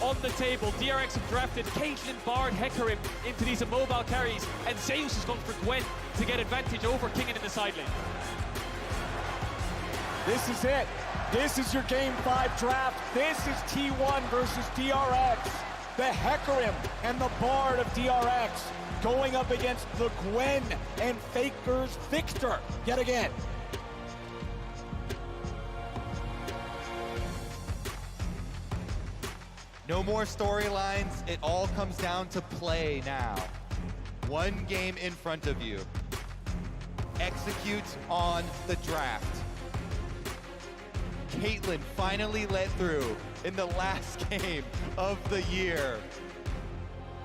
on the table. DRX have drafted Caitlyn, Bard, Hecarim into these immobile carries, and Zeus has gone for Gwen to get advantage over Kingen in the side lane. This is it. This is your Game 5 draft. This is T1 versus DRX. The Hecarim and the Bard of DRX going up against the Gwen and Faker's Victor yet again. No more storylines, it all comes down to play now. One game in front of you. Execute on the draft. Caitlyn finally let through in the last game of the year.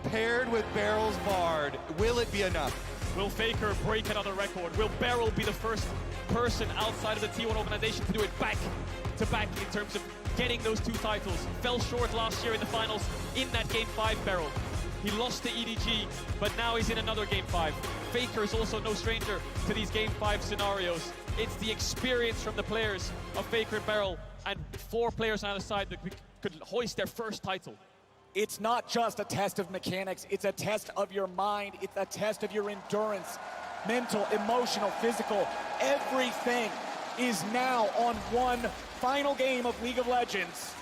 Paired with Barrel's Bard, will it be enough? Will Faker break another record? Will Beryl be the first person outside of the T1 organization to do it back to back in terms of getting those 2 titles? Fell short last year in the finals in that Game 5 Beryl. He lost to EDG, but now he's in another Game 5. Faker is also no stranger to these Game 5 scenarios. It's the experience from the players of Faker and Beryl, and 4 players on either side that could hoist their first title. It's not just a test of mechanics, it's a test of your mind, it's a test of your endurance, mental, emotional, physical, everything is now on one final game of League of Legends.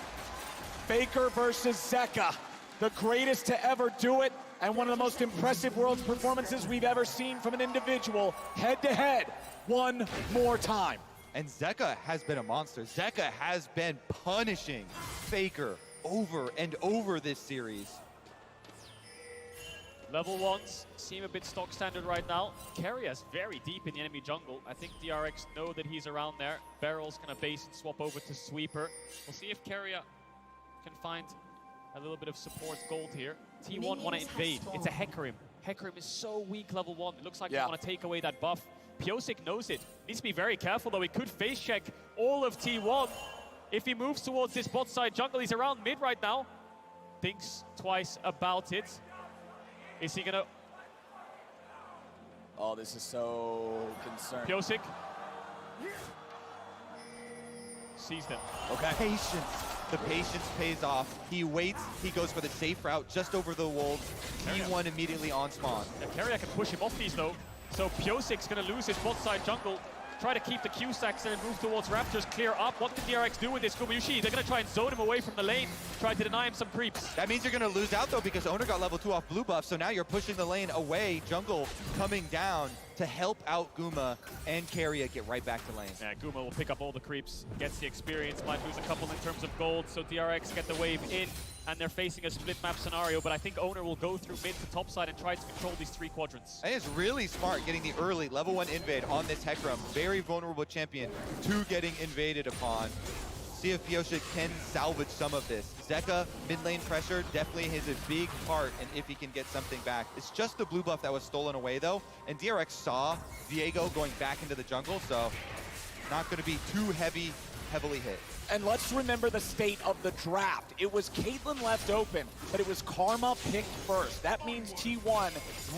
Faker versus Zeka, the greatest to ever do it, and one of the most impressive Worlds performances we've ever seen from an individual, head to head, one more time. And Zeka has been a monster. Zeka has been punishing Faker over and over this series. Level 1s seem a bit stock standard right now. Keria's very deep in the enemy jungle. I think DRX know that he's around there. Barrel's gonna base and swap over to Sweeper. We'll see if Keria can find a little bit of support gold here. T1 want to invade. It's a Hecarim. Hecarim is so weak level 1. It looks like they want to take away that buff. Pyosik knows it. Needs to be very careful though. He could face check all of T1. If he moves towards this bot side jungle, he's around mid right now. Thinks twice about it. Is he gonna... Oh, this is so concerning. Pyosik sees them. Okay. Patience. The patience pays off. He waits, he goes for the safe route just over the wolves. T1 immediately on spawn. Yeah, Keria can push him off these though. So Pyosik's gonna lose his bot side jungle. Try to keep the Q stacks there and move towards Raptors, clear up. What can DRX do with this? Gumayushi, they're gonna try and zone him away from the lane, try to deny him some creeps. That means you're gonna lose out though because Owner got level 2 off blue buff, so now you're pushing the lane away. Jungle coming down to help out Guma and Keria get right back to lane. Yeah, Guma will pick up all the creeps, gets the experience, might lose a couple in terms of gold, so DRX get the wave in, and they're facing a split map scenario, but I think Owner will go through mid to top side and try to control these 3 quadrants. I think it's really smart getting the early level 1 invade on this Hecarim. Very vulnerable champion to getting invaded upon. See if Pyosik can salvage some of this. Zeka, mid lane pressure, definitely has a big part in if he can get something back. It's just the blue buff that was stolen away though, and DRX saw Viego going back into the jungle, so not gonna be too heavily hit. And let's remember the state of the draft. It was Caitlyn left open, but it was Karma picked first. That means T1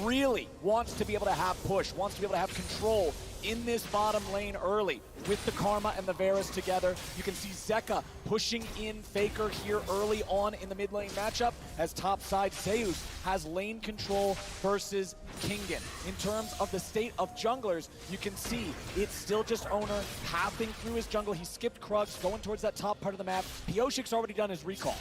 really wants to be able to have push, wants to be able to have control in this bottom lane early. With the Karma and the Varus together, you can see Zeka pushing in Faker here early on in the mid lane matchup as topside Zeus has lane control versus Kingen. In terms of the state of junglers, you can see it's still just Owner pathing through his jungle. He skipped Krugs, going towards that top part of the map. Pyosik's already done his recall.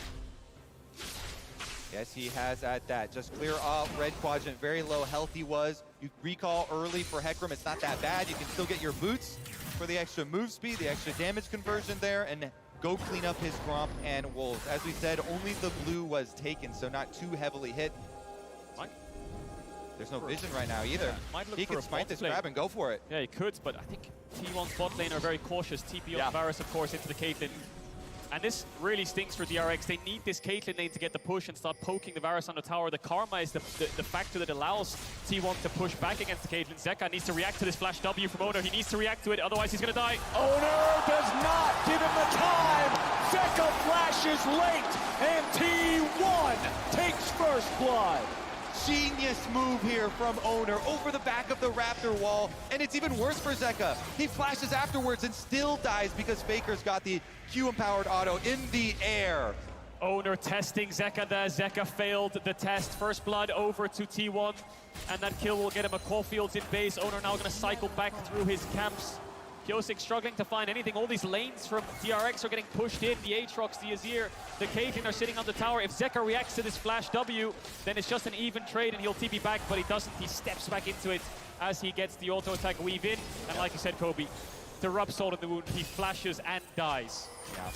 Yes, he has at that. Just clear off red quadrant, very low health he was. You recall early for Hecarim, it's not that bad. You can still get your boots for the extra move speed, the extra damage conversion there, and go clean up his Gromp and Wolves. As we said, only the blue was taken, so not too heavily hit. There's no vision right now either. He can smite this grab and go for it. Yeah, he could, but I think T1's bot lane are very cautious. TP on Varus, of course, into the Caitlyn. And this really stinks for DRX. They need this Caitlyn lane to get the push and start poking the Varus on the tower. The Karma is the factor that allows T1 to push back against the Caitlyn. Zeka needs to react to this flash W from Owner. He needs to react to it, otherwise he's gonna die. Owner does not give him the time. Zeka flashes late, and T1 takes first blood. Genius move here from Owner over the back of the Raptor wall, and it's even worse for Zeka. He flashes afterwards and still dies because Faker's got the Q-empowered auto in the air. Owner testing Zeka there. Zeka failed the test. First blood over to T1, and that kill will get him a Caulfield's in base. Owner now going to cycle back through his camps. Pyosik struggling to find anything. All these lanes from DRX are getting pushed in. The Aatrox, the Azir, the Cajun are sitting on the tower. If Zeka reacts to this flash W, then it's just an even trade and he'll TP back, but he doesn't. He steps back into it as he gets the auto attack weave in. And like you said, Kobe, the rub salt in the wound, he flashes and dies. Yeah.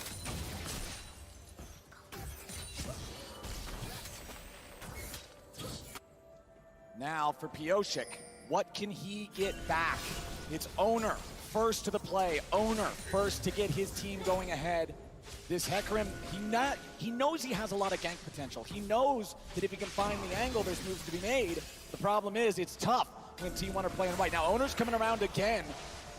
Now for Pyosik, what can he get back? It's Owner first to the play. Owner first to get his team going ahead. This Hecarim, he knows he has a lot of gank potential. He knows that if he can find the angle, there's moves to be made. The problem is it's tough when T1 are playing white. Now Owner's coming around again.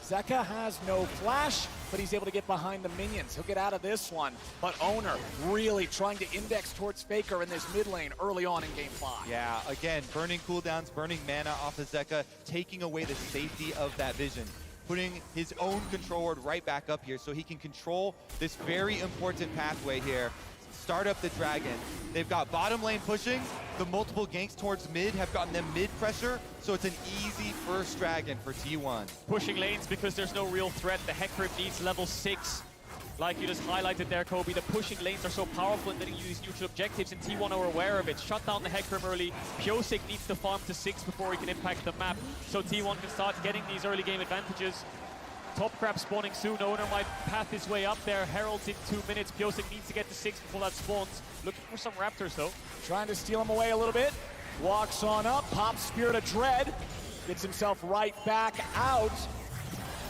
Zeka has no flash, but he's able to get behind the minions. He'll get out of this one, but Owner really trying to index towards Faker in this mid lane early on in game 5. Yeah, again, burning cooldowns, burning mana off of Zeka, taking away the safety of that vision, putting his own control ward right back up here so he can control this very important pathway here. Start up the dragon. They've got bottom lane pushing. The multiple ganks towards mid have gotten them mid pressure, so it's an easy first dragon for T1. Pushing lanes because there's no real threat. The Hecarim needs level 6. Like you just highlighted there, Kobe, the pushing lanes are so powerful in letting you use neutral objectives, and T1 are aware of it. Shut down the Hecarim early. Pyosik needs to farm to 6 before he can impact the map, so T1 can start getting these early game advantages. Top crab spawning soon. Owner might path his way up there. Herald's in 2 minutes. Pyosik needs to get to 6 before that spawns. Looking for some Raptors though. Trying to steal him away a little bit. Walks on up, pops Spirit of Dread. Gets himself right back out.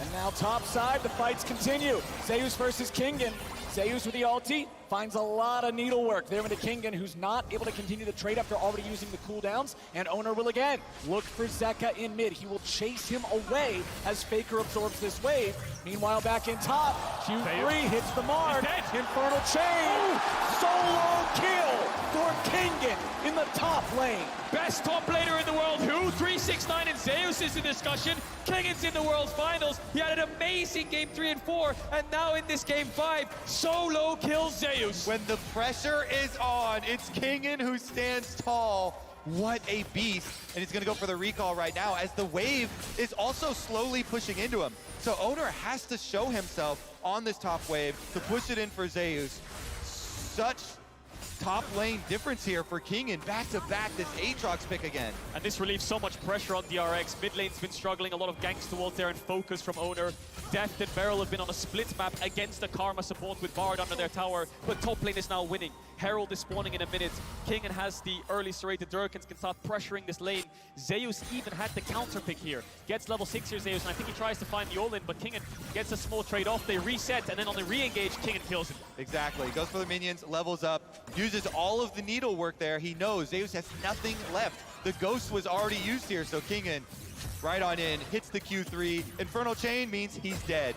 And now top side, the fights continue. Zeus versus Kingen. Zeus with the ulti finds a lot of needlework there into Kingen, who's not able to continue the trade after already using the cooldowns. And Owner will again look for Zeka in mid. He will chase him away as Faker absorbs this wave. Meanwhile, back in top, Q3 hits the mark. Infernal Chain. Solo kill for Kingen in the top lane. Best top laner in the world. Who? 369 and Zeus is in discussion. Kingen's in the World's Finals. He had an amazing game 3 and 4, and now in this game 5, solo kills Zeus. When the pressure is on, it's Kingen who stands tall. What a beast. And he's gonna go for the recall right now as the wave is also slowly pushing into him. So Owner has to show himself on this top wave to push it in for Zeus. Such top lane difference here for Kingen. Back to back, this Aatrox pick again. And this relieves so much pressure on DRX. Mid lane's been struggling, a lot of ganks towards there and focus from Owner. Deft and Beryl have been on a split map against the Karma support with Bard under their tower, but top lane is now winning. Herald is spawning in a minute. Kingen has the early serrated Durkins, can start pressuring this lane. Zeus even had the counter pick here. Gets level 6 here, Zeus, and I think he tries to find the all-in, but Kingen gets a small trade off. They reset, and then on the re-engage, Kingen kills him. Exactly, goes for the minions, levels up, uses all of the needlework there. He knows Zeus has nothing left. The Ghost was already used here, so Kingen right on in, hits the Q3. Infernal Chain means he's dead.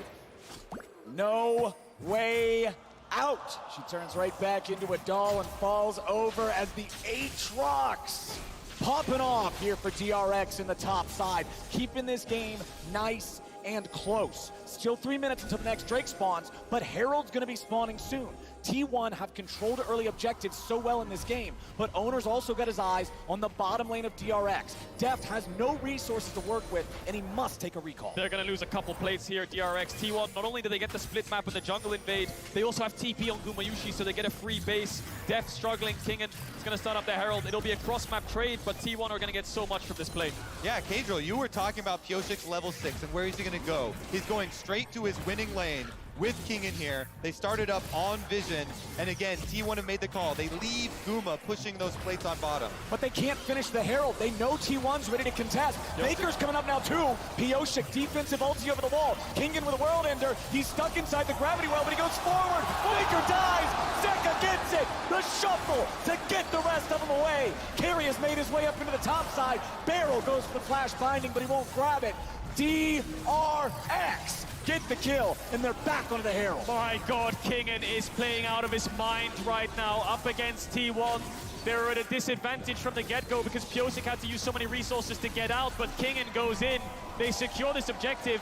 No way out. She turns right back into a doll and falls over as the Aatrox popping off here for DRX in the top side. Keeping this game nice and close. Still 3 minutes until the next Drake spawns, but Herald's gonna be spawning soon. T1 have controlled early objectives so well in this game, but Owner's also got his eyes on the bottom lane of DRX. Deft has no resources to work with, and he must take a recall. They're going to lose a couple plates here, DRX. T1, not only do they get the split map and the jungle invade, they also have TP on Gumayushi, so they get a free base. Deft struggling, Kingen is going to start up the Herald. It'll be a cross-map trade, but T1 are going to get so much from this play. Yeah, Kadriel, you were talking about Pyosik's level 6 and where is he going to go. He's going straight to his winning lane with Kingen here. They started up on Vision, and again, T1 have made the call. They leave Guma pushing those plates on bottom. But they can't finish the Herald. They know T1's ready to contest. Baker's coming up now too. Pyosik, defensive ulti over the wall. Kingen with a World Ender. He's stuck inside the gravity well, but he goes forward. Baker dies. Zeka gets it. The shuffle to get the rest of them away. Carry has made his way up into the top side. Beryl goes for the flash binding, but he won't grab it. DRX get the kill, and they're back onto the Herald. My God, Kingen is playing out of his mind right now, up against T1. They're at a disadvantage from the get-go because Pyosik had to use so many resources to get out, but Kingen goes in. They secure this objective.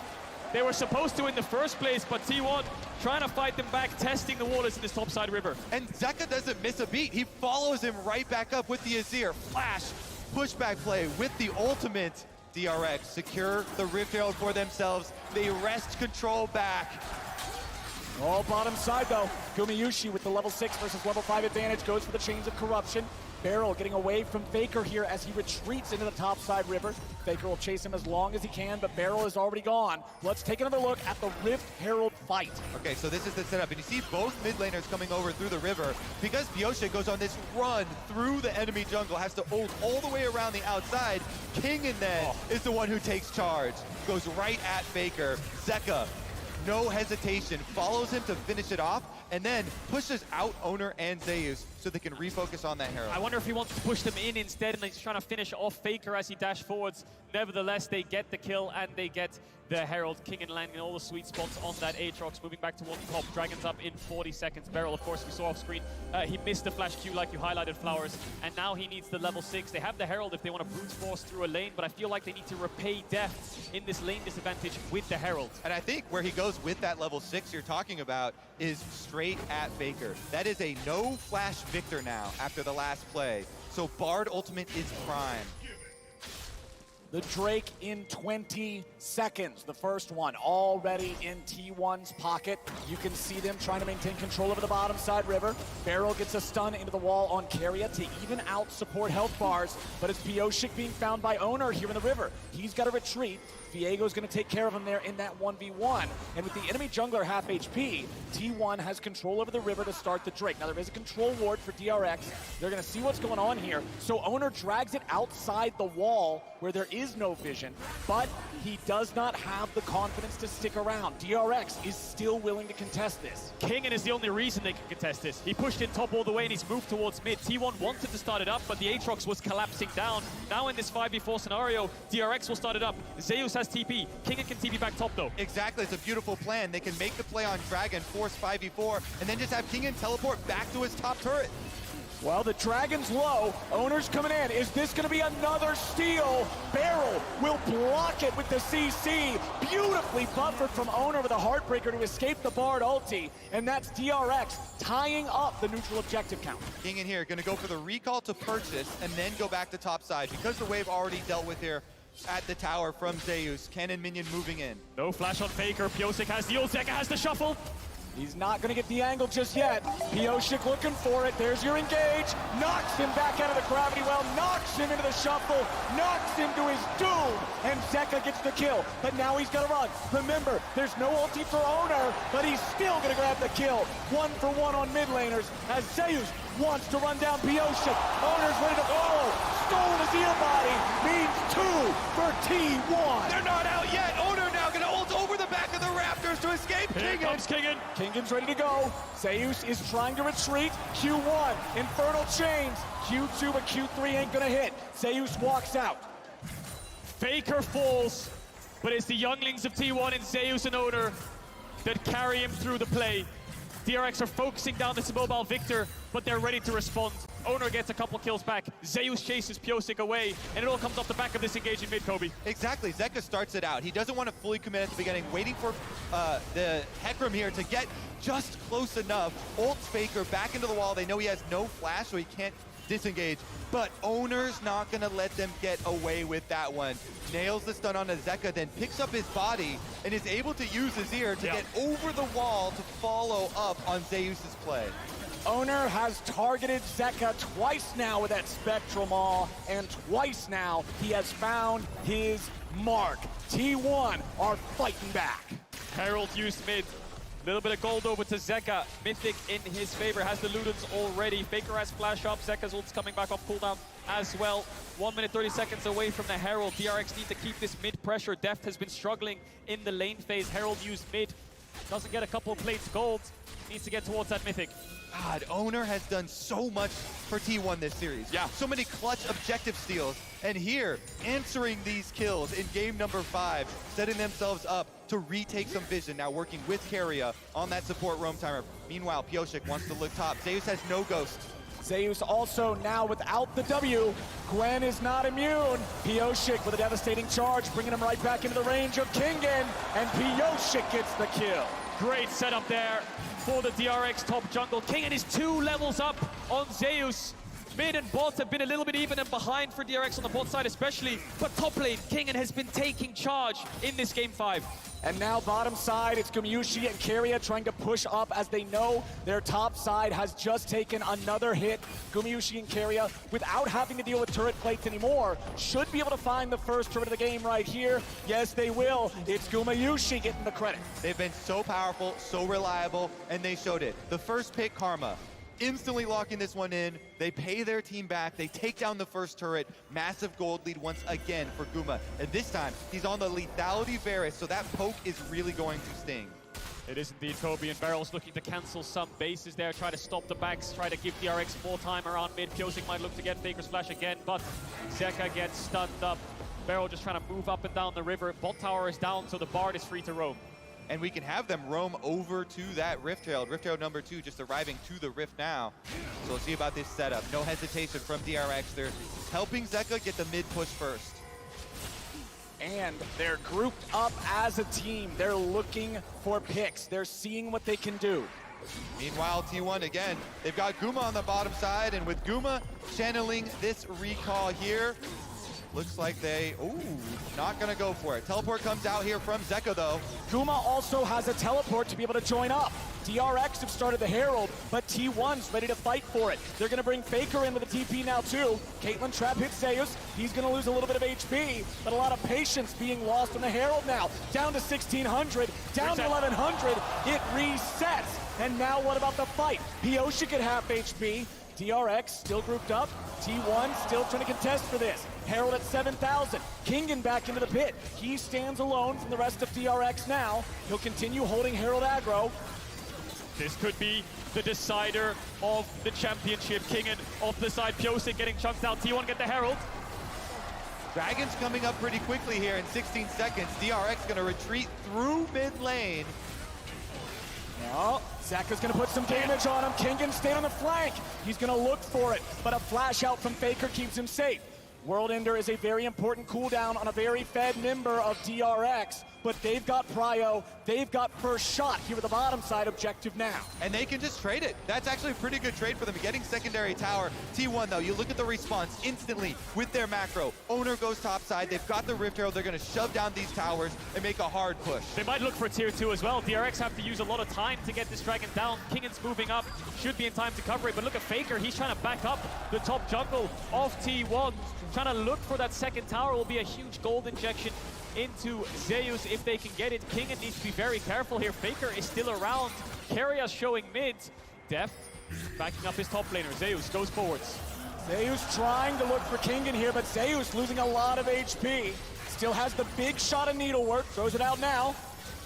they were supposed to in the first place, but T1 trying to fight them back, testing the waters in this topside river. And Zeka doesn't miss a beat. He follows him right back up with the Azir. Flash, pushback play with the ultimate. DRX secure the Rift Herald for themselves. They wrest control back. All bottom side though. Gumayushi with the level 6 versus level 5 advantage goes for the Chains of Corruption. Beryl getting away from Faker here as he retreats into the topside river. Faker will chase him as long as he can, but Beryl is already gone. Let's take another look at the Rift Herald fight. Okay, so this is the setup, and you see both mid laners coming over through the river. Because Pyosik goes on this run through the enemy jungle, has to ult all the way around the outside. King and then is the one who takes charge. Goes right at Faker. Zeka, no hesitation, follows him to finish it off, and then pushes out Owner and Zeus so they can refocus on that Herald. I wonder if he wants to push them in instead, and he's trying to finish off Faker as he dash forwards. Nevertheless, they get the kill, and they get the Herald. King and landing all the sweet spots on that Aatrox, moving back towards the top. Dragons up in 40 seconds. Beryl, of course, we saw off screen. He missed the flash Q like you highlighted, Flowers, and now he needs the level 6. They have the Herald if they want to brute force through a lane, but I feel like they need to repay death in this lane disadvantage with the Herald. And I think where he goes with that level 6 you're talking about is straight at Faker. That is a no flash victor now after the last play. So Bard ultimate is prime. The Drake in 20 seconds. The first one already in T1's pocket. You can see them trying to maintain control over the bottom side river. Beryl gets a stun into the wall on Keria to even out support health bars, but it's Pyosik being found by Owner here in the river. He's got to retreat. Viego's going to take care of him there in that 1v1. And with the enemy jungler half HP, T1 has control over the river to start the Drake. Now there is a control ward for DRX. They're going to see what's going on here. So Owner drags it outside the wall where there is no vision, but he does not have the confidence to stick around. DRX is still willing to contest this. Kingen is the only reason they can contest this. He pushed in top all the way and he's moved towards mid. T1 wanted to start it up, but the Aatrox was collapsing down. Now in this 5v4 scenario, DRX will start it up. Zeus has TP. Kingen can TP back top though. Exactly, it's a beautiful plan. They can make the play on Dragon, force 5v4, and then just have Kingen teleport back to his top turret. Well, the Dragon's low. Owner's coming in. Is this going to be another steal? Beryl will block it with the CC. Beautifully buffered from Owner with a Heartbreaker to escape the Bard ulti. And that's DRX tying up the neutral objective count. Kingen here going to go for the recall to purchase and then go back to top side because the wave already dealt with here at the tower from Zeus. Cannon minion moving in. No flash on Faker. Pyosik has the ult. Zeka has the shuffle. He's not going to get the angle just yet. Pyosik looking for it. There's your engage. Knocks him back out of the gravity well. Knocks him into the shuffle. Knocks him to his doom. And Zeka gets the kill. But now he's got to run. Remember, there's no ulti for Owner, but he's still going to grab the kill. 1 for 1 on mid laners as Zeus wants to run down Pyosik. Owner's ready to go. Stolen his ear body means 2 for T1. They're not out yet. Owner now going to ult over the back of the Raptors to escape. Here comes Kingen. Kingen's ready to go. Zeus is trying to retreat. Q1, Infernal Chains. Q2, but Q3 ain't gonna hit. Zeus walks out. Faker falls, but it's the younglings of T1 and Zeus and Owner that carry him through the play. DRX are focusing down this mobile Victor, but they're ready to respond. Owner gets a couple kills back. Zeus chases Pyosik away, and it all comes off the back of this engage in mid, Kobe. Exactly, Zeka starts it out. He doesn't want to fully commit at the beginning, waiting for the Hecarim here to get just close enough. Ults Faker back into the wall. They know he has no flash, so he can't disengage. But Owner's not going to let them get away with that one. Nails the stun onto Zeka, then picks up his body and is able to use his ear to get over the wall to follow up on Zeus's play. Owner has targeted Zeka twice now with that Spectral Maw, and twice now he has found his mark. T1 are fighting back. Herald used mid. Little bit of gold over to Zeka. Mythic in his favor, has the Ludens already. Faker has flash up. Zeka's ult's coming back off cooldown as well. 1 minute 30 seconds away from the Herald. DRX need to keep this mid pressure. Deft has been struggling in the lane phase. Herald used mid. Doesn't get a couple of plates gold. Needs to get towards that Mythic. God, Owner has done so much for T1 this series. Yeah. So many clutch objective steals. And here, answering these kills in game number 5, setting themselves up to retake some vision. Now working with Keria on that support roam timer. Meanwhile, Pyosik wants to look top. Zeus has no ghost. Zeus also now without the W. Gwen is not immune. Pioshik with a devastating charge, bringing him right back into the range of Kingen, and Pioshik gets the kill. Great setup there for the DRX top jungle. Kingen is 2 levels up on Zeus. Mid and bot have been a little bit even and behind for DRX on the bot side especially, but top lane, Kingen has been taking charge in this game 5. And now bottom side, it's Gumayusi and Keria trying to push up as they know their top side has just taken another hit. Gumayusi and Keria, without having to deal with turret plates anymore, should be able to find the first turret of the game right here. Yes, they will. It's Gumayusi getting the credit. They've been so powerful, so reliable, and they showed it. The first pick, Karma, instantly locking this one in. They pay their team back. They take down the first turret. Massive gold lead once again for Guma. And this time, he's on the lethality Varus, so that poke is really going to sting. It is indeed Kobe, and Barrel's looking to cancel some bases there, try to stop the backs, try to give DRX more time around mid. Pioshik might look to get Faker's flash again, but Zeka gets stunned up. Barrel just trying to move up and down the river. Bot tower is down, so the Bard is free to roam. And we can have them roam over to that Rift Herald. Rift Herald number 2 just arriving to the Rift now. So we'll see about this setup. No hesitation from DRX. They're helping Zeka get the mid push first. And they're grouped up as a team. They're looking for picks. They're seeing what they can do. Meanwhile, T1 again, they've got Guma on the bottom side, and with Guma channeling this recall here, looks like they, not gonna go for it. Teleport comes out here from Zeka though. Guma also has a teleport to be able to join up. DRX have started the Herald, but T1's ready to fight for it. They're gonna bring Faker in with a TP now too. Caitlyn trap hits Zeus. He's gonna lose a little bit of HP, but a lot of patience being lost on the Herald now. Down to 1600, down to 1100. It resets. And now what about the fight? Pioshik at half HP. DRX still grouped up. T1 still trying to contest for this. Herald at 7,000. Kingen back into the pit. He stands alone from the rest of DRX now. He'll continue holding Herald aggro. This could be the decider of the championship. Kingen off the side, Pioshik getting chunked out. T1 get the Herald. Dragon's coming up pretty quickly here in 16 seconds. DRX gonna retreat through mid lane. Oh, Zeka's gonna put some damage on him. Kingen stayed on the flank. He's gonna look for it, but a flash out from Faker keeps him safe. World Ender is a very important cooldown on a very fed member of DRX, but they've got prio, they've got first shot here at the bottom side objective now. And they can just trade it. That's actually a pretty good trade for them, getting secondary tower. T1 though, you look at the response instantly with their macro. Owner goes top side, they've got the Rift Herald, they're gonna shove down these towers and make a hard push. They might look for tier 2 as well. DRX have to use a lot of time to get this dragon down. Kingen's moving up, should be in time to cover it, but look at Faker, he's trying to back up the top jungle of T1. Trying to look for that second tower will be a huge gold injection into Zeus if they can get it. Kingen needs to be very careful here. Faker is still around. Keria showing mid. Deft backing up his top laner. Zeus goes forwards. Zeus trying to look for Kingen here, but Zeus losing a lot of HP. Still has the big shot of needlework, throws it out now.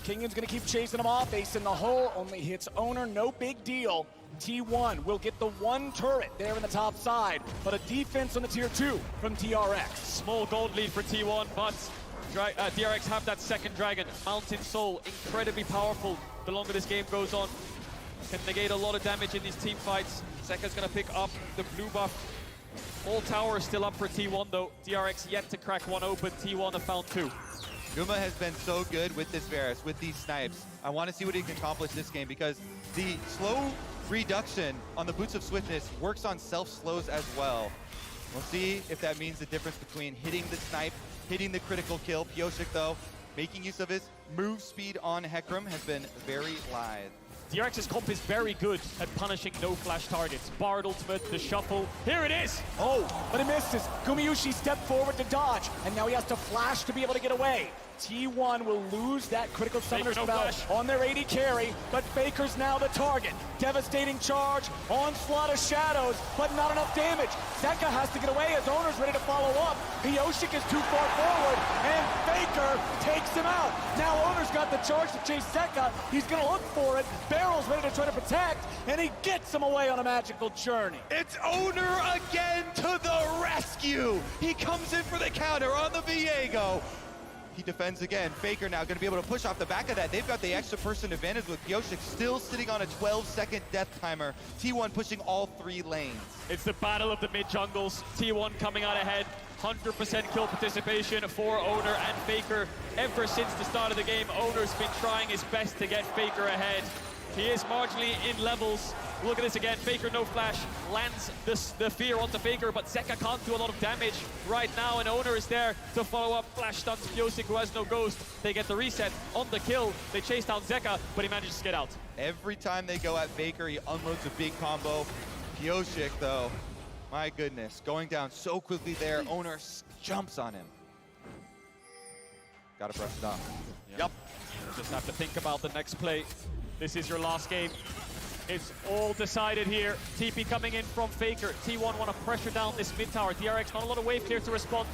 Kingen's gonna keep chasing him off. Ace in the hole, only hits Owner, no big deal. T1 will get the one turret there in the top side, but a defense on the tier 2 from DRX. Small gold lead for T1, but DRX have that second dragon. Mountain Soul, incredibly powerful the longer this game goes on. Can negate a lot of damage in these team fights. Zeka's gonna pick up the blue buff. All towers still up for T1 though. DRX yet to crack one open. T1 have found 2. Guma has been so good with this Varus, with these snipes. I want to see what he can accomplish this game because the slow reduction on the Boots of Swiftness works on self-slows as well. We'll see if that means the difference between hitting the snipe, hitting the critical kill. Pioshik, though, making use of his move speed on Hecarim has been very lithe. DRX's comp is very good at punishing no-flash targets. Bard ultimate, the shuffle. Here it is! Oh, but it misses. Gumayusi stepped forward to dodge, and now he has to flash to be able to get away. T1 will lose that critical summoner spell on their AD carry, but Faker's now the target. Devastating charge, onslaught of shadows, but not enough damage. Zeka has to get away as Owner's ready to follow up. Pioshik is too far forward, and Faker takes him out. Now Owner's got the charge to chase Zeka. He's gonna look for it. Barrel's ready to try to protect, and he gets him away on a magical journey. It's Owner again to the rescue. He comes in for the counter on the Viego. He defends again. Faker now gonna be able to push off the back of that. They've got the extra person advantage with Pyosik still sitting on a 12-second death timer. T1 pushing all 3 lanes. It's the battle of the mid jungles. T1 coming out ahead. 100% kill participation for Owner and Faker. Ever since the start of the game, Owner's been trying his best to get Faker ahead. He is marginally in levels. Look at this again. Faker, no flash, lands the fear onto Faker, but Zeka can't do a lot of damage right now, and Owner is there to follow up. Flash stuns Pyosik, who has no ghost. They get the reset on the kill. They chase down Zeka, but he manages to get out. Every time they go at Faker, he unloads a big combo. Pyosik, though, my goodness, going down so quickly there. Owner jumps on him. Gotta brush it off. Yep. Just have to think about the next play. This is your last game. It's all decided here. TP coming in from Faker. T1 want to pressure down this mid tower. DRX not a lot of wave clear to respond.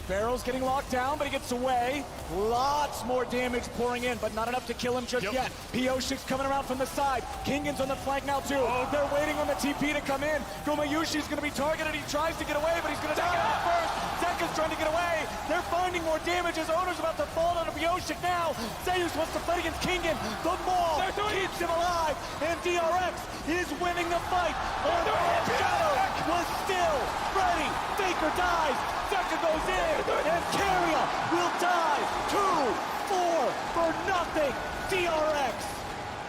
Barrel's getting locked down, but he gets away. Lots more damage pouring in, but not enough to kill him just yet. Pyosik's coming around from the side. Kingan's on the flank now too. They're waiting on the TP to come in. Gumayushi's gonna be targeted. He tries to get away, but he's gonna take it out first. Zeka's trying to get away. They're finding more damage as Owner's about to fall onto Pyosik now. Zeus wants to fight against Kingan. The maul keeps him alive, and DRX is winning the fight. Shadow was still ready. Faker dies. Zeka goes in, and Carrier will die. 2-4 for nothing. DRX.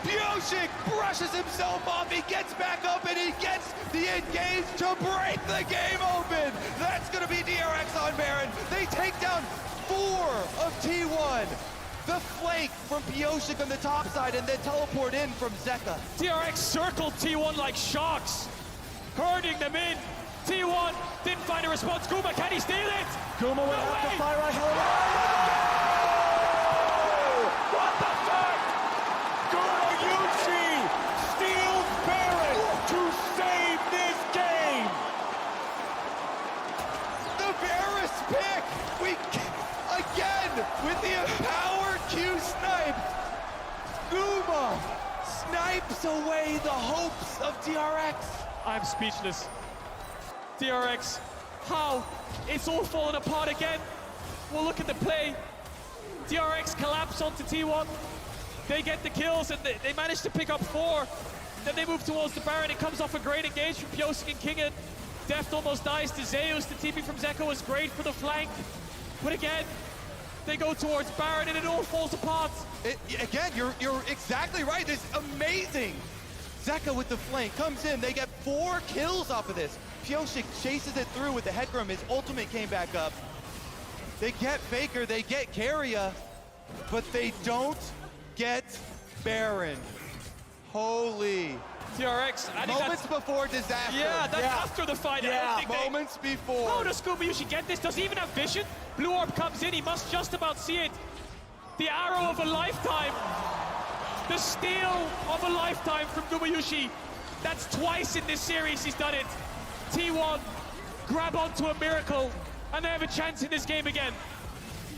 Pyosik brushes himself off, he gets back up, and he gets the engage to break the game open. That's gonna be DRX on Baron. They take down 4 of T1. The flank from Pyosik on the top side, and then teleport in from Zeka. DRX circled T1 like sharks, herding them in. T1 didn't find a response. Guma, can he steal it? Guma will have to fire a hell of What the fuck? Gumayushi steals Baron to save this game. The Varus pick! Again, with the empowered Q snipe, Guma snipes away the hopes of DRX. I'm speechless. DRX, how? It's all falling apart again. Well, look at the play. DRX collapse onto T1. They get the kills, and they manage to pick up 4. Then they move towards the Baron. It comes off a great engage from Pyosik and Kingan. Deft almost dies to Zeus. The TP from Zeka was great for the flank. But again, they go towards Baron, and it all falls apart. Again, you're exactly right. It's amazing. Zeka with the flank comes in. They get 4 kills off of this. Pyosik chases it through with the Headroom. His ultimate came back up. They get Faker, they get Carrier, but they don't get Baron. Holy. DRX, I think moments before disaster. Yeah, that's after the fight. Yeah, moments before. How does Gumayushi get this? Does he even have vision? Blue Orb comes in, he must just about see it. The arrow of a lifetime. The steal of a lifetime from Gumayushi. That's twice in this series he's done it. T1 grab onto a miracle, and they have a chance in this game again.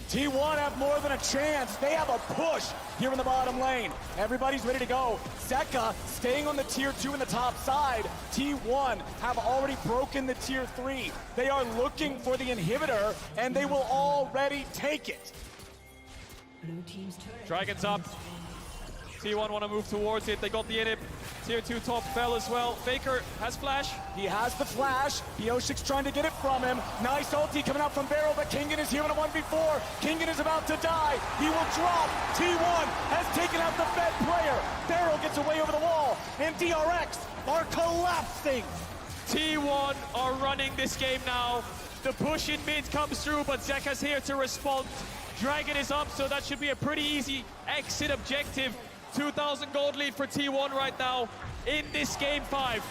T1 have more than a chance. They have a push here in the bottom lane. Everybody's ready to go. Zeka staying on the tier 2 in the top side. T1 have already broken the tier 3. They are looking for the inhibitor, and they will already take it. Blue team's turret. Dragons up. T1 want to move towards it. They got the inhib. Tier 2 top fell as well. Faker has flash. He has the flash. Pyosik's trying to get it from him. Nice ulti coming out from Barrel, but Kingan is here in a 1v4. Kingan is about to die. He will drop. T1 has taken out the Fed player. Barrel gets away over the wall, and DRX are collapsing. T1 are running this game now. The push in mid comes through, but Zeka's here to respond. Dragon is up, so that should be a pretty easy exit objective. 2,000 gold lead for T1 right now in this game 5.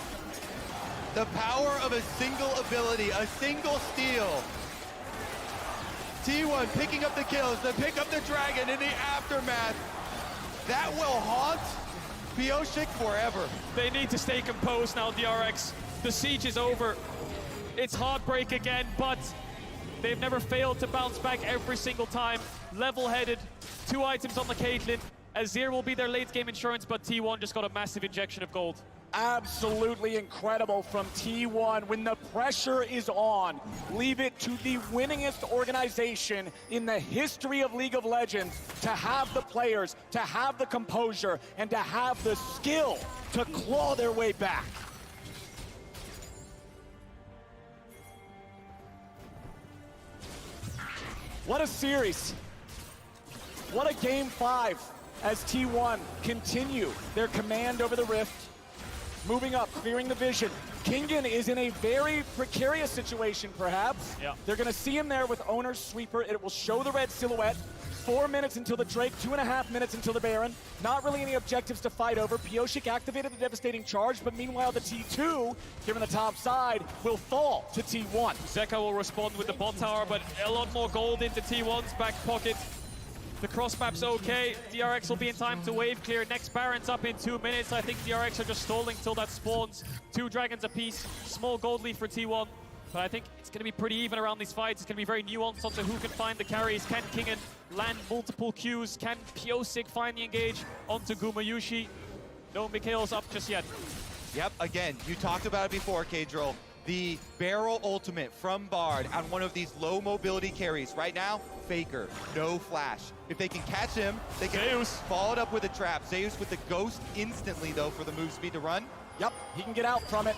The power of a single ability, a single steal. T1 picking up the kills, they pick up the dragon in the aftermath. That will haunt Pyosik forever. They need to stay composed now, DRX. The siege is over. It's heartbreak again, but they've never failed to bounce back every single time. Level-headed, 2 items on the Caitlyn. Azir will be their late game insurance, but T1 just got a massive injection of gold. Absolutely incredible from T1. When the pressure is on, leave it to the winningest organization in the history of League of Legends to have the players, to have the composure, and to have the skill to claw their way back. What a series. What a game 5 as T1 continue their command over the Rift. Moving up, clearing the vision. Kingen is in a very precarious situation, perhaps. Yeah. They're going to see him there with Owner's Sweeper. It will show the red silhouette. 4 minutes until the Drake, 2.5 minutes until the Baron. Not really any objectives to fight over. Pyosik activated the devastating charge, but meanwhile the T2, here on the top side, will fall to T1. Zeka will respond with the bot tower, but a lot more gold into T1's back pocket. The cross map's okay. DRX will be in time to wave clear. Next Baron's up in 2 minutes. I think DRX are just stalling till that spawns. 2 dragons apiece. Small gold lead for T1. But I think it's going to be pretty even around these fights. It's going to be very nuanced onto who can find the carries. Can Kingen land multiple Qs? Can Pyosik find the engage onto Gumayushi? No Mikhail's up just yet. Yep, again, you talked about it before, K-Drill. The barrel ultimate from Bard on one of these low mobility carries. Right now, Faker, no flash. If they can catch him, they can Zeus. follow it up with a trap. Zeus with the ghost instantly, though, for the move speed to run. Yep, he can get out from it.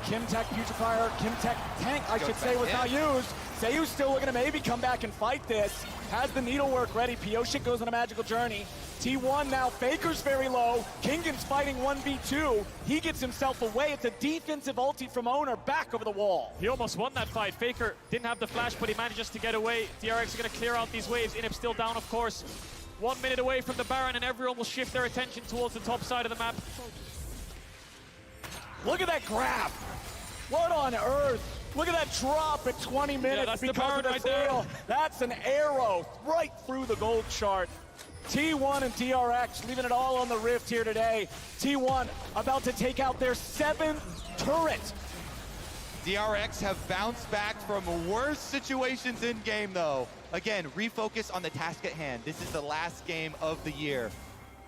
Kimtech Putrefier, Kimtech Tank, I should say, was not used. Zeus still looking to maybe come back and fight this. Has the needlework ready. Pyosik goes on a magical journey. T1 now, Faker's very low. Kingen's fighting 1v2. He gets himself away. It's a defensive ulti from Owner back over the wall. He almost won that fight. Faker didn't have the flash, but he manages to get away. DRX are going to clear out these waves. Inhib still down, of course. 1 minute away from the Baron, and everyone will shift their attention towards the top side of the map. Look at that grab. What on earth? Look at that drop at 20 minutes that's the because Baron of the right there. seal. That's an arrow right through the gold chart. T1 and DRX leaving it all on the Rift here today. T1 about to take out their 7th turret. DRX have bounced back from worse situations in game, though. Again, refocus on the task at hand. This is the last game of the year.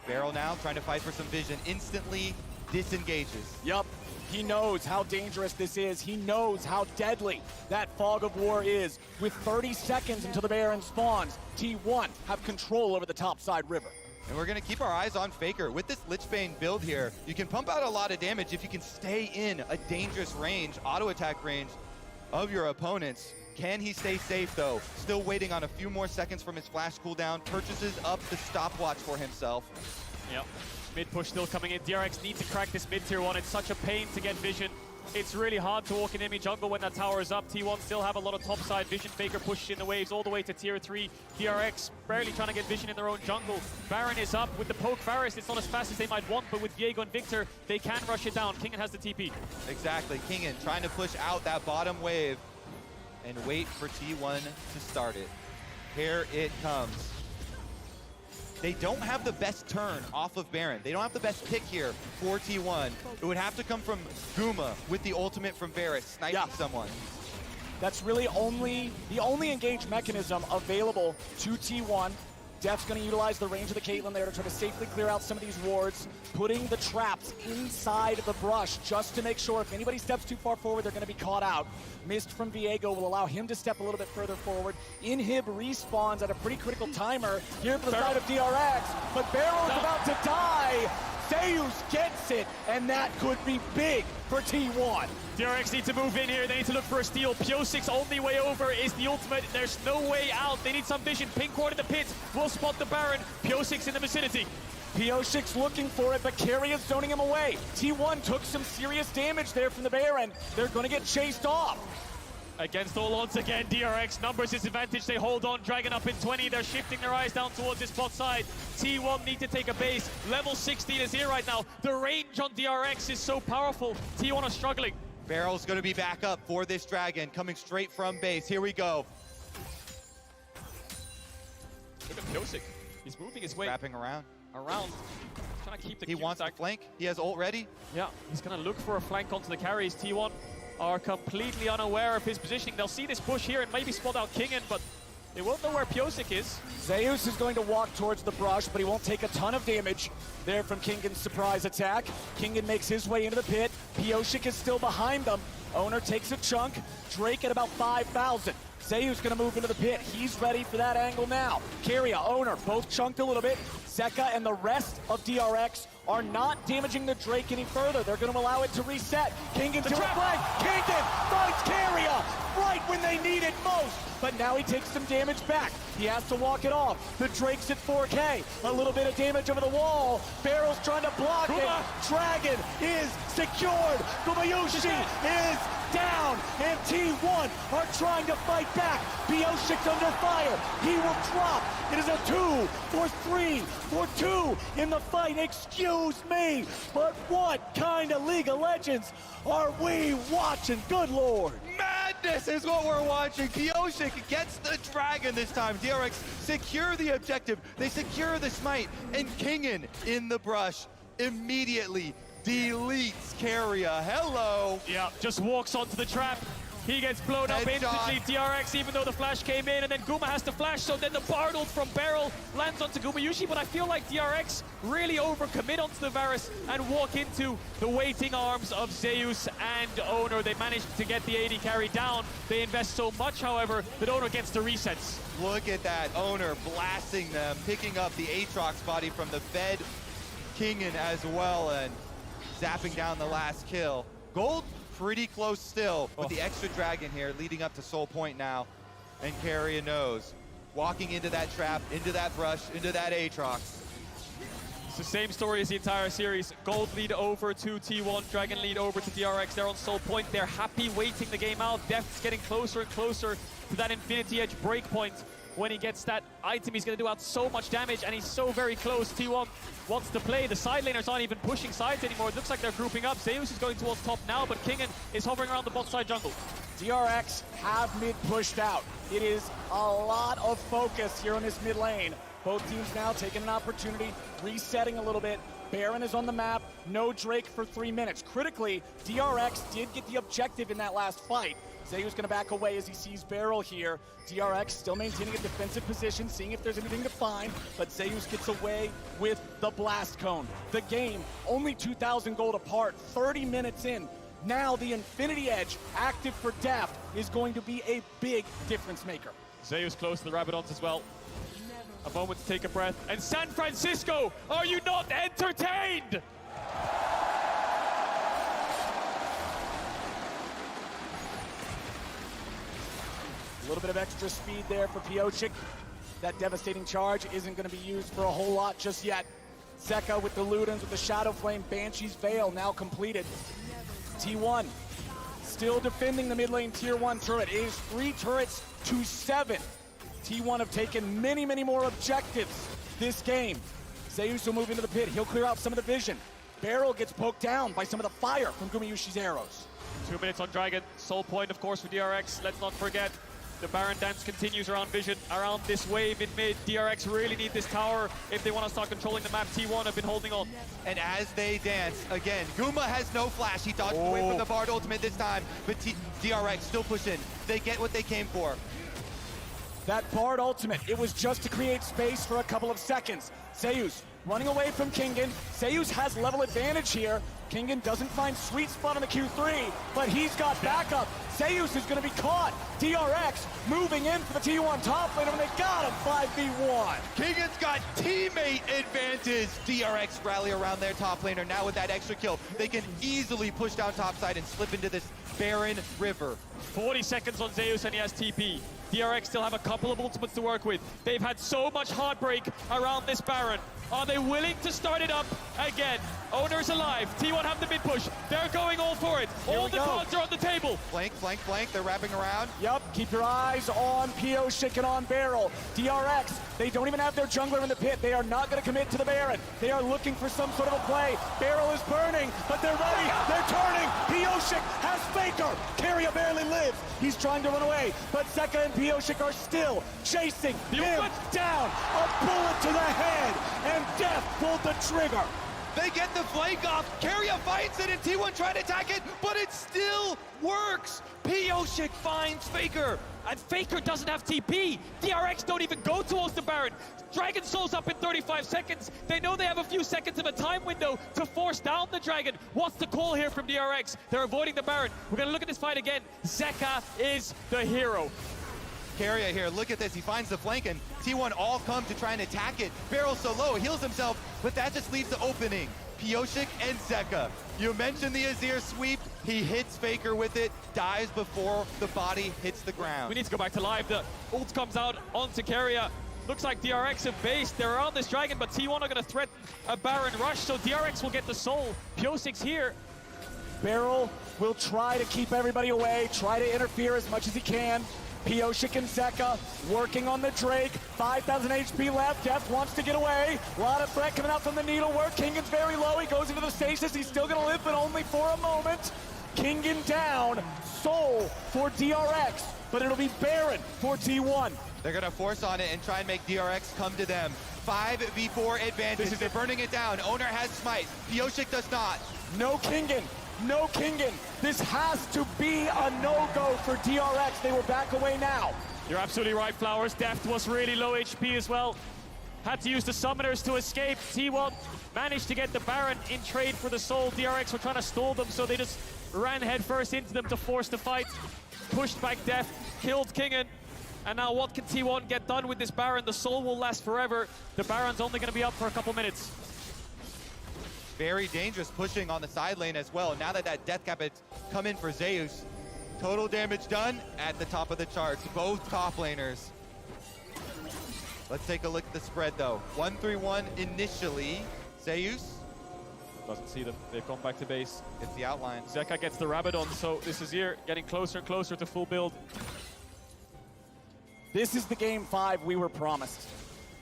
Barrel now trying to fight for some vision. Instantly disengages. Yup. He knows how dangerous this is. He knows how deadly that fog of war is. With 30 seconds until the Baron spawns, T1 have control over the topside river. And we're going to keep our eyes on Faker. With this Lich Bane build here, you can pump out a lot of damage if you can stay in a dangerous range, auto-attack range of your opponents. Can he stay safe, though? Still waiting on a few more seconds from his flash cooldown. Purchases up the stopwatch for himself. Yep. Mid push still coming in. DRX need to crack this mid tier 1. It's such a pain to get vision. It's really hard to walk in enemy jungle when that tower is up. T1 still have a lot of topside vision. Faker pushes in the waves all the way to tier 3. DRX barely trying to get vision in their own jungle. Baron is up with the poke Varus. It's not as fast as they might want, but with Viego and Victor, they can rush it down. Kingen has the TP. Exactly. Kingen trying to push out that bottom wave and wait for T1 to start it. Here it comes. They don't have the best turn off of Baron. They don't have the best pick here for T1. It would have to come from Guma with the ultimate from Varus, sniping someone. That's really the only engage mechanism available to T1. Def's going to utilize the range of the Caitlyn there to try to safely clear out some of these wards, putting the traps inside the brush just to make sure if anybody steps too far forward, they're going to be caught out. Mist from Viego will allow him to step a little bit further forward. Inhib respawns at a pretty critical timer here for the side of DRX, but Barrel's about to die. Zeus gets it, and that could be big for T1. DRX need to move in here. They need to look for a steal. Pyosik's only way over is the ultimate. There's no way out. They need some vision. Pink ward in the pit will spot the Baron. Pyosik's in the vicinity. Pyosik's looking for it, but Carry is zoning him away. T1 took some serious damage there from the Baron. They're going to get chased off. Against all odds again, DRX numbers disadvantage. They hold on, Dragon up in 20. They're shifting their eyes down towards this bot side. T1 need to take a base. Level 16 is here right now. The range on DRX is so powerful. T1 are struggling. Barrel's going to be back up for this Dragon, coming straight from base. Here we go. Look at Pyosik. He's moving his way Wrapping around. Trying to keep the He wants to flank. He has ult ready. Yeah, he's going to look for a flank onto the carries. T1 are completely unaware of his positioning. They'll see this push here and maybe spot out Kingen, but They won't know where Piosik is. Zeus is going to walk towards the brush, but he won't take a ton of damage there from Kingan's surprise attack. Kingan makes his way into the pit. Piosik is still behind them. Owner takes a chunk. Drake at about 5,000. Zeus gonna move into the pit. He's ready for that angle now. Keria, Owner, both chunked a little bit. Zeka and the rest of DRX are not damaging the Drake any further. They're gonna allow it to reset. Kingan to a flank. Kingan finds Keria right when they need it most. But now he takes some damage back. He has to walk it off. The Drake's at 4K. A little bit of damage over the wall. Barrel's trying to block it. Dragon is secured. Gumayushi is down. And T1 are trying to fight back. Piosik's under fire. He will drop. It is a 2 for 3 for 2 in the fight. Excuse me, but what kind of League of Legends are we watching? Good Lord. Madness is what we're watching. Piosik gets the dragon this time. DRX secure the objective. They secure the smite. And Kingan in the brush immediately deletes Keria. Hello. Yeah, just walks onto the trap. He gets blown up instantly, DRX, even though the flash came in, and then Guma has to flash, so then the Bartle from Beryl lands onto Gumayushi, but I feel like DRX really overcommit onto the Varus and walk into the waiting arms of Zeus and Owner. They managed to get the AD carry down. They invest so much, however, that Owner gets the resets. Look at that. Owner blasting them, picking up the Aatrox body from the fed Kingan as well, and zapping down the last kill. Gold pretty close still with the extra dragon here leading up to Soul Point now. And Keria knows. Walking into that trap, into that brush, into that Aatrox. It's the same story as the entire series. Gold lead over to T1, Dragon lead over to DRX. They're on Soul Point. They're happy waiting the game out. Death's getting closer and closer to that Infinity Edge breakpoint. When he gets that item, he's going to do out so much damage, and he's so very close. T1 wants to play. The side laners aren't even pushing sides anymore. It looks like they're grouping up. Zeus is going towards top now, but Kingan is hovering around the bot side jungle. DRX have mid pushed out. It is a lot of focus here in this mid lane. Both teams now taking an opportunity, resetting a little bit. Baron is on the map, no Drake for 3 minutes. Critically, DRX did get the objective in that last fight. Zeus gonna back away as he sees Beryl here. DRX still maintaining a defensive position, seeing if there's anything to find, but Zeus gets away with the blast cone. The game, only 2,000 gold apart, 30 minutes in. Now the Infinity Edge, active for Deft, is going to be a big difference maker. Zeus close to the Rabadons as well. A moment to take a breath. And San Francisco, are you not entertained? A little bit of extra speed there for Piosik. That devastating charge isn't going to be used for a whole lot just yet. Zeka with the Ludens, with the Shadow Flame, Banshee's Veil now completed. T1 still defending the mid lane tier 1 turret. It is 3 turrets to 7. T1 have taken many, many more objectives this game. Zeus will move into the pit. He'll clear out some of the vision. Beryl gets poked down by some of the fire from Gumayushi's arrows. 2 minutes on Dragon. Soul Point, of course, for DRX. Let's not forget. The Baron dance continues around Vision, around this wave in mid. DRX really need this tower if they want to start controlling the map. T1 have been holding on. And as they dance, again, Guma has no flash. He dodged away from the Bard ultimate this time, but DRX still push in. They get what they came for. That Bard ultimate, it was just to create space for a couple of seconds. Zeus running away from Kingan. Zeus has level advantage here. Kingan doesn't find sweet spot on the Q3, but he's got backup. Zeus is going to be caught. DRX moving in for the T1 top laner, and they got him 5v1. Kingan's got teammate advantage. DRX rally around their top laner. Now with that extra kill, they can easily push down topside and slip into this barren river. 40 seconds on Zeus and he has TP. DRX still have a couple of ultimates to work with. They've had so much heartbreak around this Baron. Are they willing to start it up again? Owner's alive. T1 have the mid push. They're going all for it. All the cards are on the table. Flank, flank, flank. They're wrapping around. Yep, keep your eyes on Piosik and on Beryl. DRX, they don't even have their jungler in the pit. They are not going to commit to the Baron. They are looking for some sort of a play. Beryl is burning, but they're ready. They're turning. Piosik has Faker. Keria barely lives. He's trying to run away, but Zeka and Piosik are still chasing him down. A bullet to the head, and Death pulled the trigger. They get the flank off. Keria fights it, and T1 tried to attack it, but it still works. Pioshik finds Faker, and Faker doesn't have TP. DRX don't even go towards the Baron. Dragon Soul's up in 35 seconds. They know they have a few seconds of a time window to force down the Dragon. What's the call here from DRX? They're avoiding the Baron. We're gonna look at this fight again. Zeka is the hero. Keria here, look at this, he finds the flank and T1 all come to try and attack it. Barrel so low, heals himself, but that just leaves the opening. Pioshik and Zeka. You mentioned the Azir sweep, he hits Faker with it, dies before the body hits the ground. We need to go back to live. The ult comes out onto Keria. Looks like DRX have based. They're around this Dragon, but T1 are gonna threaten a Baron rush, so DRX will get the soul. Pioshik's here. Beryl will try to keep everybody away, try to interfere as much as he can. Pioshik and Zeka working on the Drake. 5,000 HP left. Deft wants to get away. A lot of threat coming out from the needlework. Kingan's very low. He goes into the stasis. He's still going to live, but only for a moment. Kingan down. Soul for DRX, but it'll be Baron for T1. They're gonna force on it and try and make DRX come to them. 5v4 advantage, they're burning it down. Owner has smite, Pioshik does not. No Kingan. No Kingan. This has to be a no-go for DRX. They will back away now. You're absolutely right, Flowers. Deft was really low HP as well. Had to use the summoners to escape. T1 managed to get the Baron in trade for the soul. DRX were trying to stall them, so they just ran headfirst into them to force the fight. Pushed back Deft, killed Kingan. And now what can T1 get done with this Baron? The soul will last forever. The Baron's only going to be up for a couple minutes. Very dangerous pushing on the side lane as well. Now that death cap has come in for Zeus, total damage done at the top of the charts. Both top laners. Let's take a look at the spread though. 1-3-1 initially. Zeus Doesn't see them. They've gone back to base. gets the outline. Zeka gets the rabbit on, so this is here getting closer and closer to full build. This is the game 5 we were promised.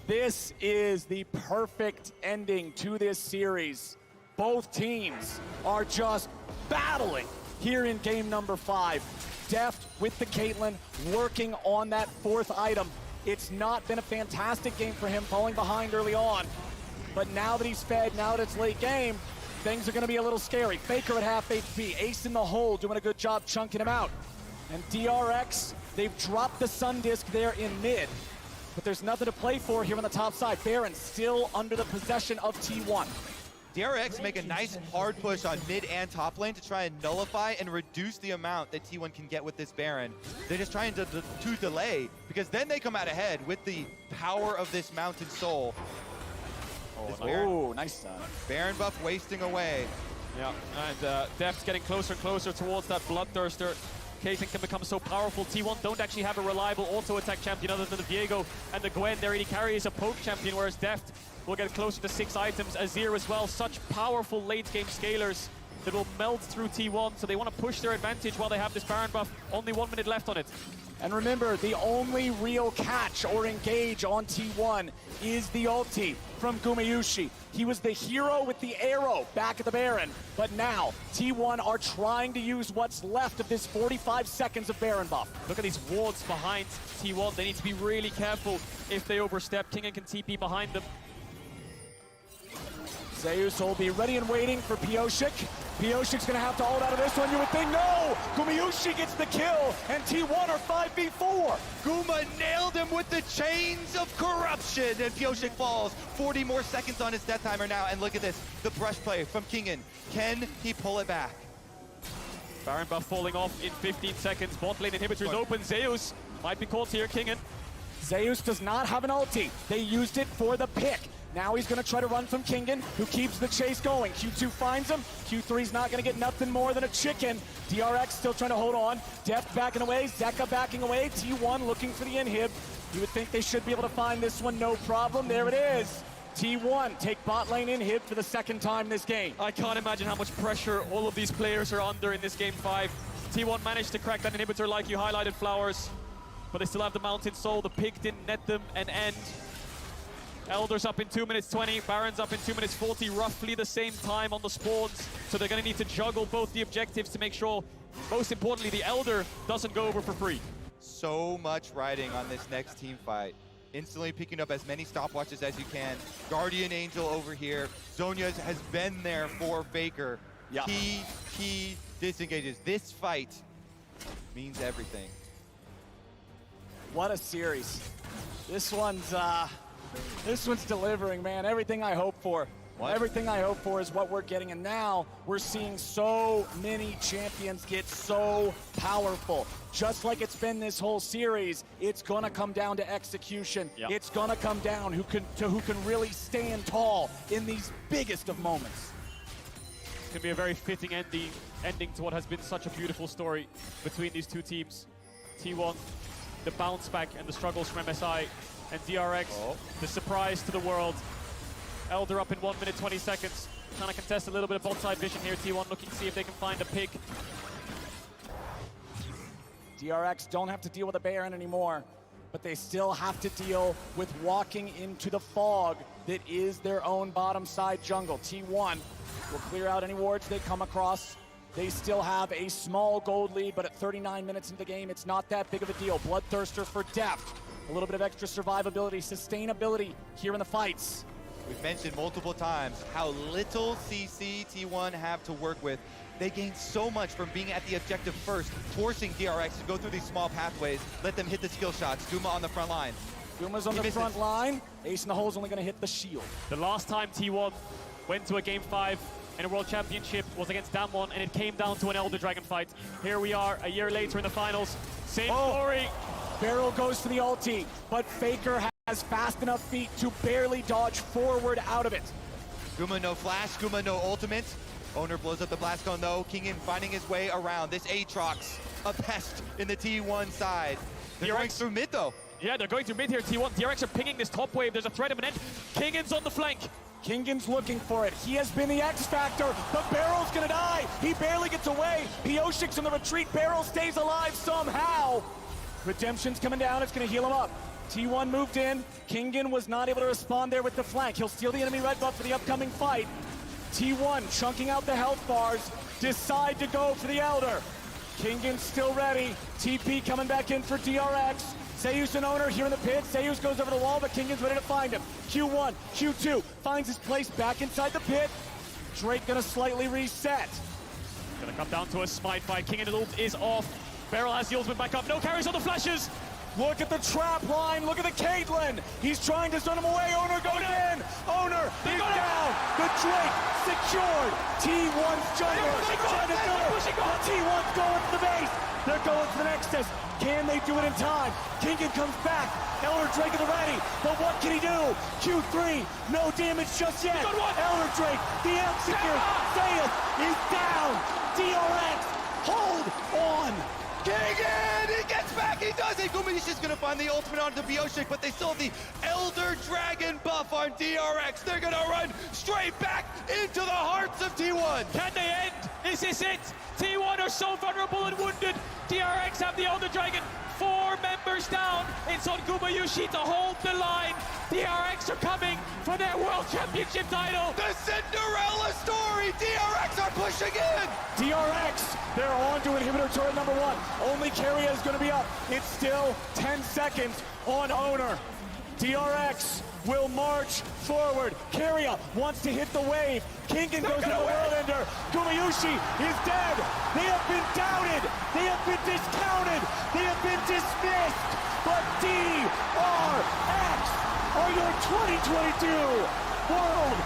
This is the perfect ending to this series. Both teams are just battling here in game number 5. Deft with the Caitlyn working on that 4th item. It's not been a fantastic game for him, falling behind early on. But now that he's fed, now that it's late game, things are going to be a little scary. Faker at half HP, Ace in the hole, doing a good job chunking him out. And DRX, they've dropped the Sun Disc there in mid. But there's nothing to play for here on the top side. Baron still under the possession of T1. DRX make a nice hard push on mid and top lane to try and nullify and reduce the amount that T1 can get with this Baron. They're just trying to delay, because then they come out ahead with the power of this Mountain Soul. Oh, nice. Baron buff wasting away. Yeah, and Deft's getting closer and closer towards that Bloodthirster. Caitlyn can become so powerful. T1 don't actually have a reliable auto-attack champion other than the Viego and the Gwen. Their AD carry is a poke champion, whereas Deft will get closer to 6 items. Azir as well, such powerful late-game scalers that will melt through T1, so they want to push their advantage while they have this Baron buff. Only 1 minute left on it. And remember, the only real catch or engage on T1 is the ulti from Gumayushi. He was the hero with the arrow back at the Baron, but now T1 are trying to use what's left of this 45 seconds of Baron buff. Look at these wards behind T1. They need to be really careful if they overstep. Kingan can TP behind them. Zeus will be ready and waiting for Pioshik. Pioshik's gonna have to ult out of this one, you would think. No! Gumayushi gets the kill, and T1 are 5v4. Guma nailed him with the chains of corruption, and Pioshik falls. 40 more seconds on his death timer now, and look at this, the brush play from Kingan. Can he pull it back? Baron buff falling off in 15 seconds. Bot lane inhibitors open. Zeus might be caught here, Kingan. Zeus does not have an ulti. They used it for the pick. Now he's going to try to run from Kingan, who keeps the chase going. Q2 finds him. Q3's not going to get nothing more than a chicken. DRX still trying to hold on. Deft backing away. Zeka backing away. T1 looking for the inhib. You would think they should be able to find this one, no problem. There it is. T1 take bot lane inhib for the 2nd time this game. I can't imagine how much pressure all of these players are under in this game 5. T1 managed to crack that inhibitor like you highlighted, Flowers. But they still have the Mountain Soul. The pick didn't net them an end. Elder's up in 2 minutes 20, Baron's up in 2 minutes 40, roughly the same time on the spawns. So they're going to need to juggle both the objectives to make sure, most importantly, the Elder doesn't go over for free. So much riding on this next team fight. Instantly picking up as many stopwatches as you can. Guardian Angel over here. Zhonya's has been there for Faker. Yeah. He disengages. This fight means everything. What a series. This one's delivering, man. Everything I hope for. What? Everything I hope for is what we're getting, and now we're seeing so many champions get so powerful. Just like it's been this whole series, it's gonna come down to execution. Yep. It's gonna come down who can really stand tall in these biggest of moments. It's going to be a very fitting ending to what has been such a beautiful story between these two teams. T1, the bounce back and the struggles from MSI, and DRX, the surprise to the world. Elder up in 1 minute 20 seconds. Trying to contest a little bit of bot side vision here. T1 looking to see if they can find a pick. DRX don't have to deal with a Baron anymore, but they still have to deal with walking into the fog that is their own bottom side jungle. T1 will clear out any wards they come across. They still have a small gold lead, but at 39 minutes into the game, it's not that big of a deal. Bloodthirster for depth. A little bit of extra survivability, sustainability here in the fights. We've mentioned multiple times how little CC T1 have to work with. They gain so much from being at the objective first, forcing DRX to go through these small pathways, let them hit the skill shots. Guma on the front line. Guma's on the front line. Ace in the hole's only going to hit the shield. The last time T1 went to a Game 5 in a World Championship was against Damwon, and it came down to an Elder Dragon fight. Here we are, a year later in the finals. Same story. Barrel goes for the ulti, but Faker has fast enough feet to barely dodge forward out of it. Guma no flash, Guma no ultimate. Owner blows up the blast cone though. Kingin finding his way around. This Aatrox, a pest in the T1 side. They're going through mid though. Yeah, they're going through mid here, T1. DRX are pinging this top wave. There's a threat of an end. Kingin's on the flank. Kingin's looking for it. He has been the X factor, but Barrel's gonna die. He barely gets away. Pioshik's in the retreat. Barrel stays alive somehow. Redemption's coming down. It's gonna heal him up. T1 moved in. Kingin was not able to respond there with the flank. He'll steal the enemy red buff for the upcoming fight. T1 chunking out the health bars. Decide to go for the Elder. Kingin's still ready. TP coming back in for DRX. Seiyus and Owner here in the pit. Seiyus goes over the wall, but Kingin's ready to find him. Q1, Q2 finds his place back inside the pit. Drake gonna slightly reset. Gonna come down to a smite fight. Kingin ult is off. Barrel has the ultimate back up. No carries on the flashes. Look at the trap line. Look at the Caitlyn. He's trying to stun him away. Owner goes in. Owner is down. The Drake secured. T1's jungler trying to do it. T1's going for the base. They're going for the Nexus. Can they do it in time? Kingin comes back. Elder Drake at the ready. But what can he do? Q3. No damage just yet. Elder Drake. The execute. Sayeth is down. DRX. Hold on. Kingin! He gets back! He does it! Gumayushi's gonna find the ultimate onto Pioshik, but they still have the Elder Dragon buff on DRX. They're gonna run straight back into the hearts of T1. Can they end? Is this it? T1 are so vulnerable and wounded. DRX have the Elder Dragon. 4 members down. It's on Gumayushi to hold the line. DRX are coming for their World Championship title. The Cinderella story! DRX are pushing in! DRX, they're on to inhibitor turret number 1. Only Keria is going to be up. It's still 10 seconds on Owner. DRX will march forward. Keria wants to hit the wave. Kingin goes to the Whirlwinder. Gumayushi is dead. They have been doubted. They have been discounted. They have been dismissed. But DRX are your 2022 World